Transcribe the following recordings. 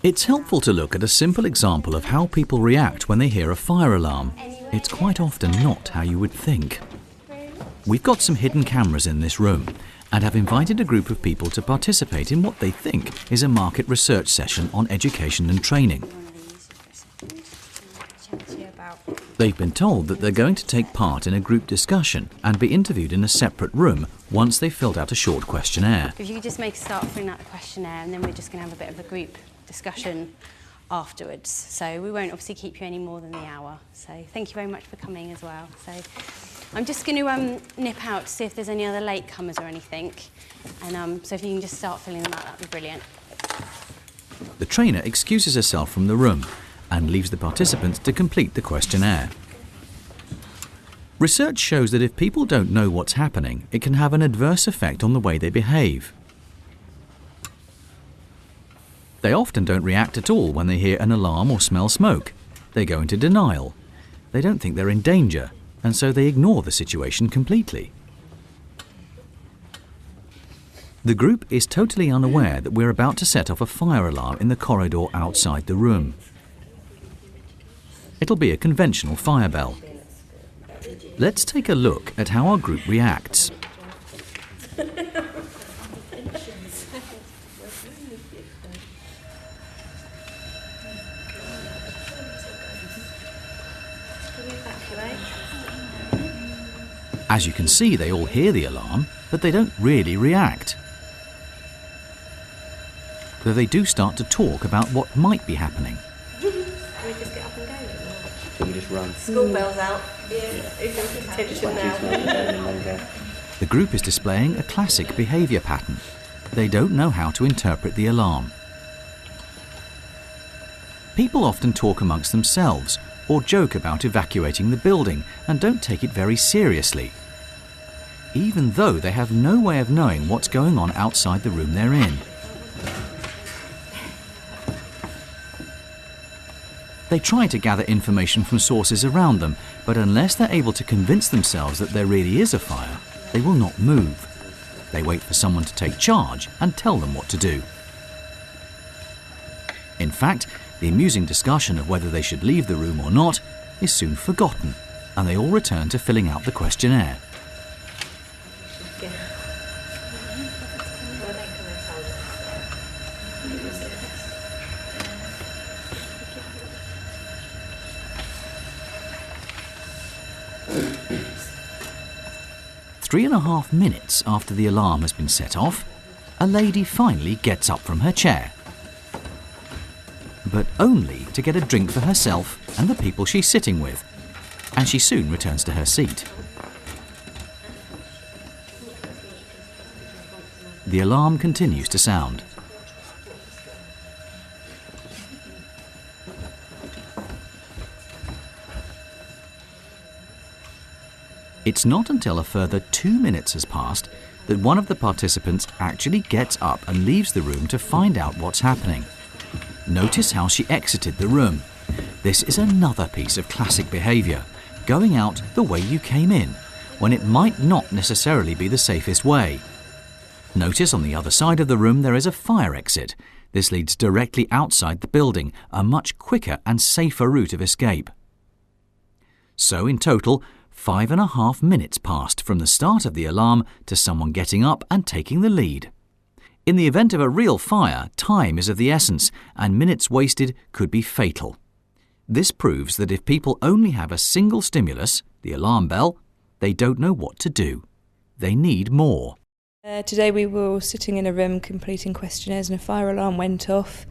It's helpful to look at a simple example of how people react when they hear a fire alarm. It's quite often not how you would think. We've got some hidden cameras in this room and have invited a group of people to participate in what they think is a market research session on education and training. They've been told that they're going to take part in a group discussion and be interviewed in a separate room once they've filled out a short questionnaire. If you could just make a start filling out the questionnaire, and then we're just going to have a bit of a group discussion afterwards. So we won't obviously keep you any more than the hour. So thank you very much for coming as well. So I'm just going to nip out to see if there's any other latecomers or anything. And so if you can just start filling them out, that'd be brilliant. The trainer excuses herself from the room and leaves the participants to complete the questionnaire. Research shows that if people don't know what's happening, it can have an adverse effect on the way they behave. They often don't react at all when they hear an alarm or smell smoke. They go into denial. They don't think they're in danger, and so they ignore the situation completely. The group is totally unaware that we're about to set off a fire alarm in the corridor outside the room. It'll be a conventional fire bell. Let's take a look at how our group reacts. As you can see, they all hear the alarm, but they don't really react. Though they do start to talk about what might be happening. Can we just get up and go? Can we just run? School bell's out. Yeah. Attention now. The group is displaying a classic behaviour pattern. They don't know how to interpret the alarm. People often talk amongst themselves or joke about evacuating the building and don't take it very seriously, even though they have no way of knowing what's going on outside the room they're in. They try to gather information from sources around them, but unless they're able to convince themselves that there really is a fire, they will not move. They wait for someone to take charge and tell them what to do. In fact, the amusing discussion of whether they should leave the room or not is soon forgotten, and they all return to filling out the questionnaire. Three and a half minutes after the alarm has been set off, a lady finally gets up from her chair. But only to get a drink for herself and the people she's sitting with, and she soon returns to her seat. The alarm continues to sound. It's not until a further 2 minutes has passed that one of the participants actually gets up and leaves the room to find out what's happening. Notice how she exited the room. This is another piece of classic behaviour, going out the way you came in, when it might not necessarily be the safest way. Notice on the other side of the room there is a fire exit. This leads directly outside the building, a much quicker and safer route of escape. So in total, 5.5 minutes passed from the start of the alarm to someone getting up and taking the lead. In the event of a real fire, time is of the essence, and minutes wasted could be fatal. This proves that if people only have a single stimulus, the alarm bell, they don't know what to do. They need more. Today we were all sitting in a room completing questionnaires and a fire alarm went off.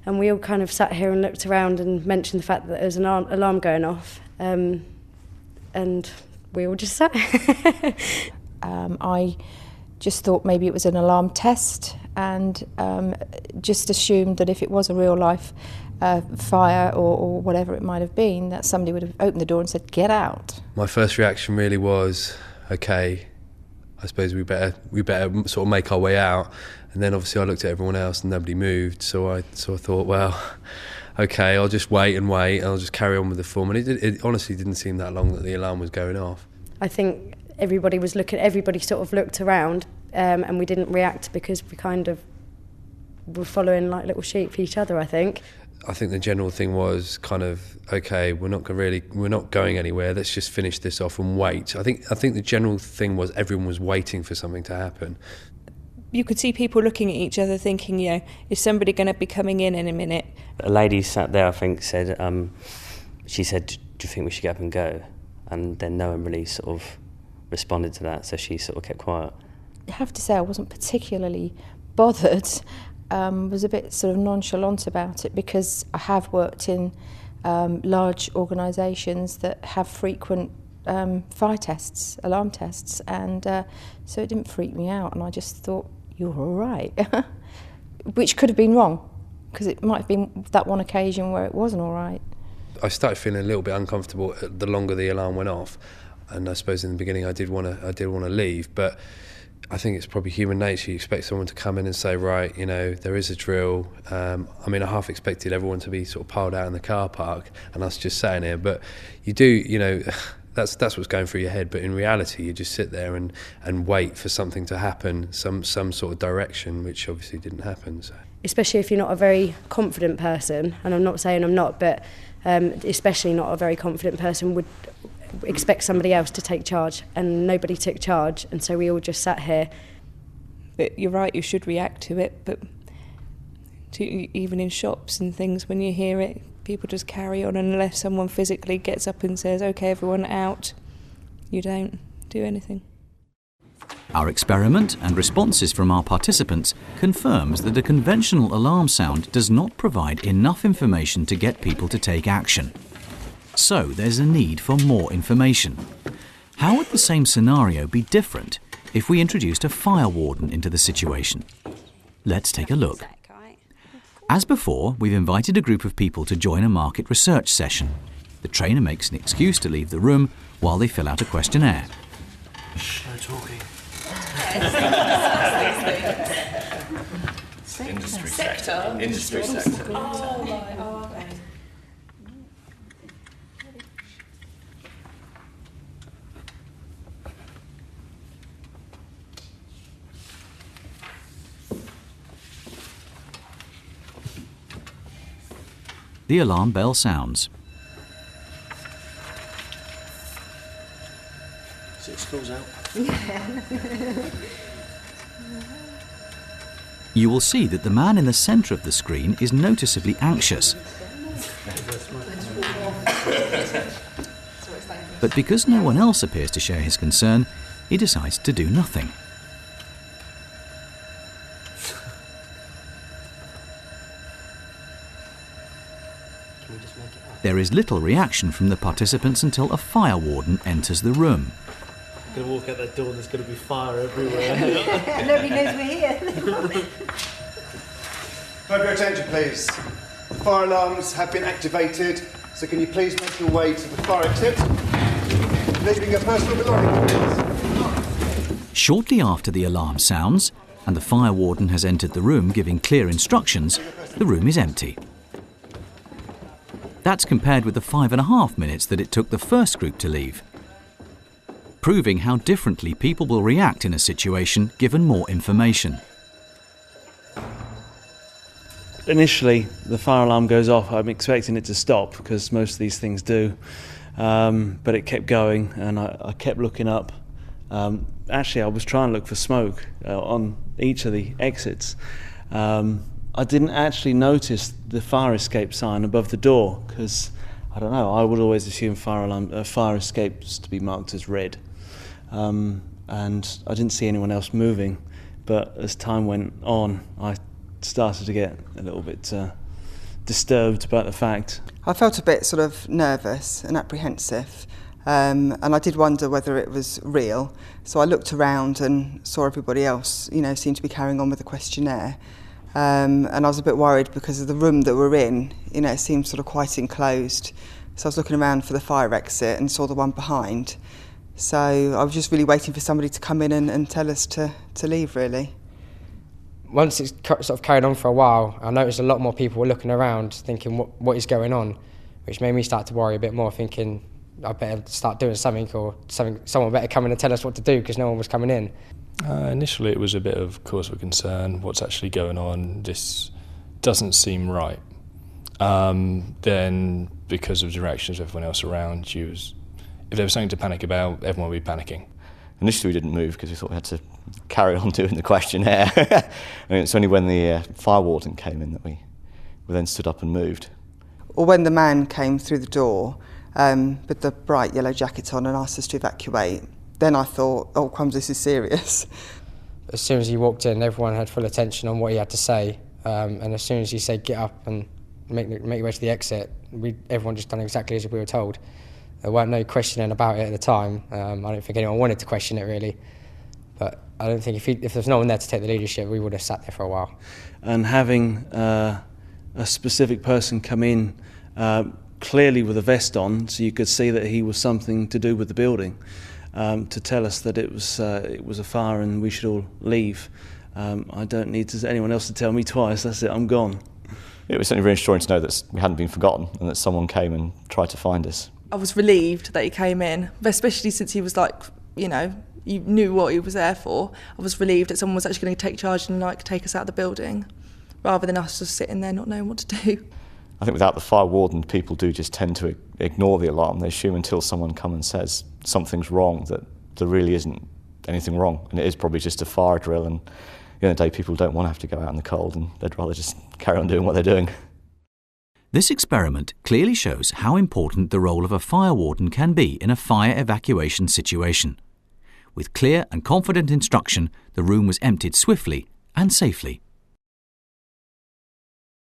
And we all kind of sat here and looked around and mentioned the fact that there was an alarm going off. And we all just sat. I just thought maybe it was an alarm test and just assumed that if it was a real life fire or whatever it might have been, that somebody would have opened the door and said, "Get out." My first reaction really was, okay, I suppose we better sort of make our way out. And then obviously I looked at everyone else and nobody moved, so I sort of thought, well, okay, I'll just wait and I'll just carry on with the form. And it honestly didn't seem that long that the alarm was going off. I think everybody sort of looked around and we didn't react because we kind of were following like little sheep for each other, I think. I think the general thing was kind of, okay, we're not going anywhere. Let's just finish this off and wait. I think the general thing was everyone was waiting for something to happen. You could see people looking at each other thinking, is somebody going to be coming in a minute? A lady sat there, I think, said, she said, do you think we should get up and go? And then no one really sort of responded to that, so she sort of kept quiet. I have to say I wasn't particularly bothered. Was a bit sort of nonchalant about it because I have worked in large organisations that have frequent fire tests, alarm tests, and so it didn't freak me out, and I just thought, you're all right. Which could have been wrong, because it might have been that one occasion where it wasn't all right. I started feeling a little bit uncomfortable the longer the alarm went off, and I suppose in the beginning I did want to leave, but I think it's probably human nature. You expect someone to come in and say, right, there is a drill. I mean, I half expected everyone to be sort of piled out in the car park and us just sitting here, but you do, that's what's going through your head, but in reality you just sit there and wait for something to happen, some sort of direction, which obviously didn't happen. So. Especially if you're not a very confident person, and I'm not saying I'm not, but especially not a very confident person would expect somebody else to take charge, and nobody took charge, and so we all just sat here. But you're right, you should react to it, but even in shops and things, when you hear it, people just carry on, and unless someone physically gets up and says, OK, everyone out, you don't do anything. Our experiment and responses from our participants confirms that a conventional alarm sound does not provide enough information to get people to take action. So there's a need for more information. How would the same scenario be different if we introduced a fire warden into the situation? Let's take a look. As before, we've invited a group of people to join a market research session. The trainer makes an excuse to leave the room while they fill out a questionnaire. Shh, no talking. Industry sector. Industry sector. Oh, right. Oh, okay. The alarm bell sounds. So it school's out. You will see that the man in the centre of the screen is noticeably anxious. But because no one else appears to share his concern, he decides to do nothing. There is little reaction from the participants until a fire warden enters the room. I'm going to walk out that door and there's going to be fire everywhere. Nobody knows we're here. Have your attention, please. The fire alarms have been activated, so can you please make your way to the fire exit, leaving your personal belongings. Shortly after the alarm sounds and the fire warden has entered the room giving clear instructions, the room is empty. That's compared with the 5.5 minutes that it took the first group to leave, proving how differently people will react in a situation given more information. Initially, the fire alarm goes off. I'm expecting it to stop, because most of these things do, but it kept going, and I kept looking up. Actually, I was trying to look for smoke on each of the exits. I didn't actually notice the fire escape sign above the door, because, I don't know, I would always assume fire escapes to be marked as red. And I didn't see anyone else moving, but as time went on, I started to get a little bit disturbed about the fact. I felt a bit sort of nervous and apprehensive, and I did wonder whether it was real. So I looked around and saw everybody else, seemed to be carrying on with the questionnaire. And I was a bit worried because of the room that we're in, it seemed sort of quite enclosed. So I was looking around for the fire exit and saw the one behind. So I was just really waiting for somebody to come in and tell us to leave, really. Once it's sort of carried on for a while, I noticed a lot more people were looking around thinking what is going on, which made me start to worry a bit more, thinking I better start doing something, or someone better come in and tell us what to do because no one was coming in. Initially it was a bit of cause for concern. What's actually going on? This doesn't seem right. Then, because of the reactions of everyone else around, if there was something to panic about, everyone would be panicking. Initially we didn't move because we thought we had to carry on doing the questionnaire. It's only when the fire warden came in that we then stood up and moved. Or when the man came through the door with the bright yellow jacket on and asked us to evacuate, then I thought, oh crumbs, this is serious. As soon as he walked in, everyone had full attention on what he had to say, and as soon as he said get up and make your way to the exit, everyone just done exactly as we were told. There weren't no questioning about it at the time. I don't think anyone wanted to question it really, but I don't think if there's no one there to take the leadership, we would have sat there for a while. And having a specific person come in clearly with a vest on, so you could see that he was something to do with the building, to tell us that it was a fire and we should all leave. I don't need anyone else to tell me twice. That's it, I'm gone. It was certainly reassuring to know that we hadn't been forgotten and that someone came and tried to find us. I was relieved that he came in, especially since he was like, you knew what he was there for. I was relieved that someone was actually going to take charge and take us out of the building, rather than us just sitting there not knowing what to do. I think without the fire warden, people do just tend to ignore the alarm. They assume until someone comes and says something's wrong that there really isn't anything wrong, and it is probably just a fire drill, and at the end of the day people don't want to have to go out in the cold and they'd rather just carry on doing what they're doing. This experiment clearly shows how important the role of a fire warden can be in a fire evacuation situation. With clear and confident instruction, the room was emptied swiftly and safely.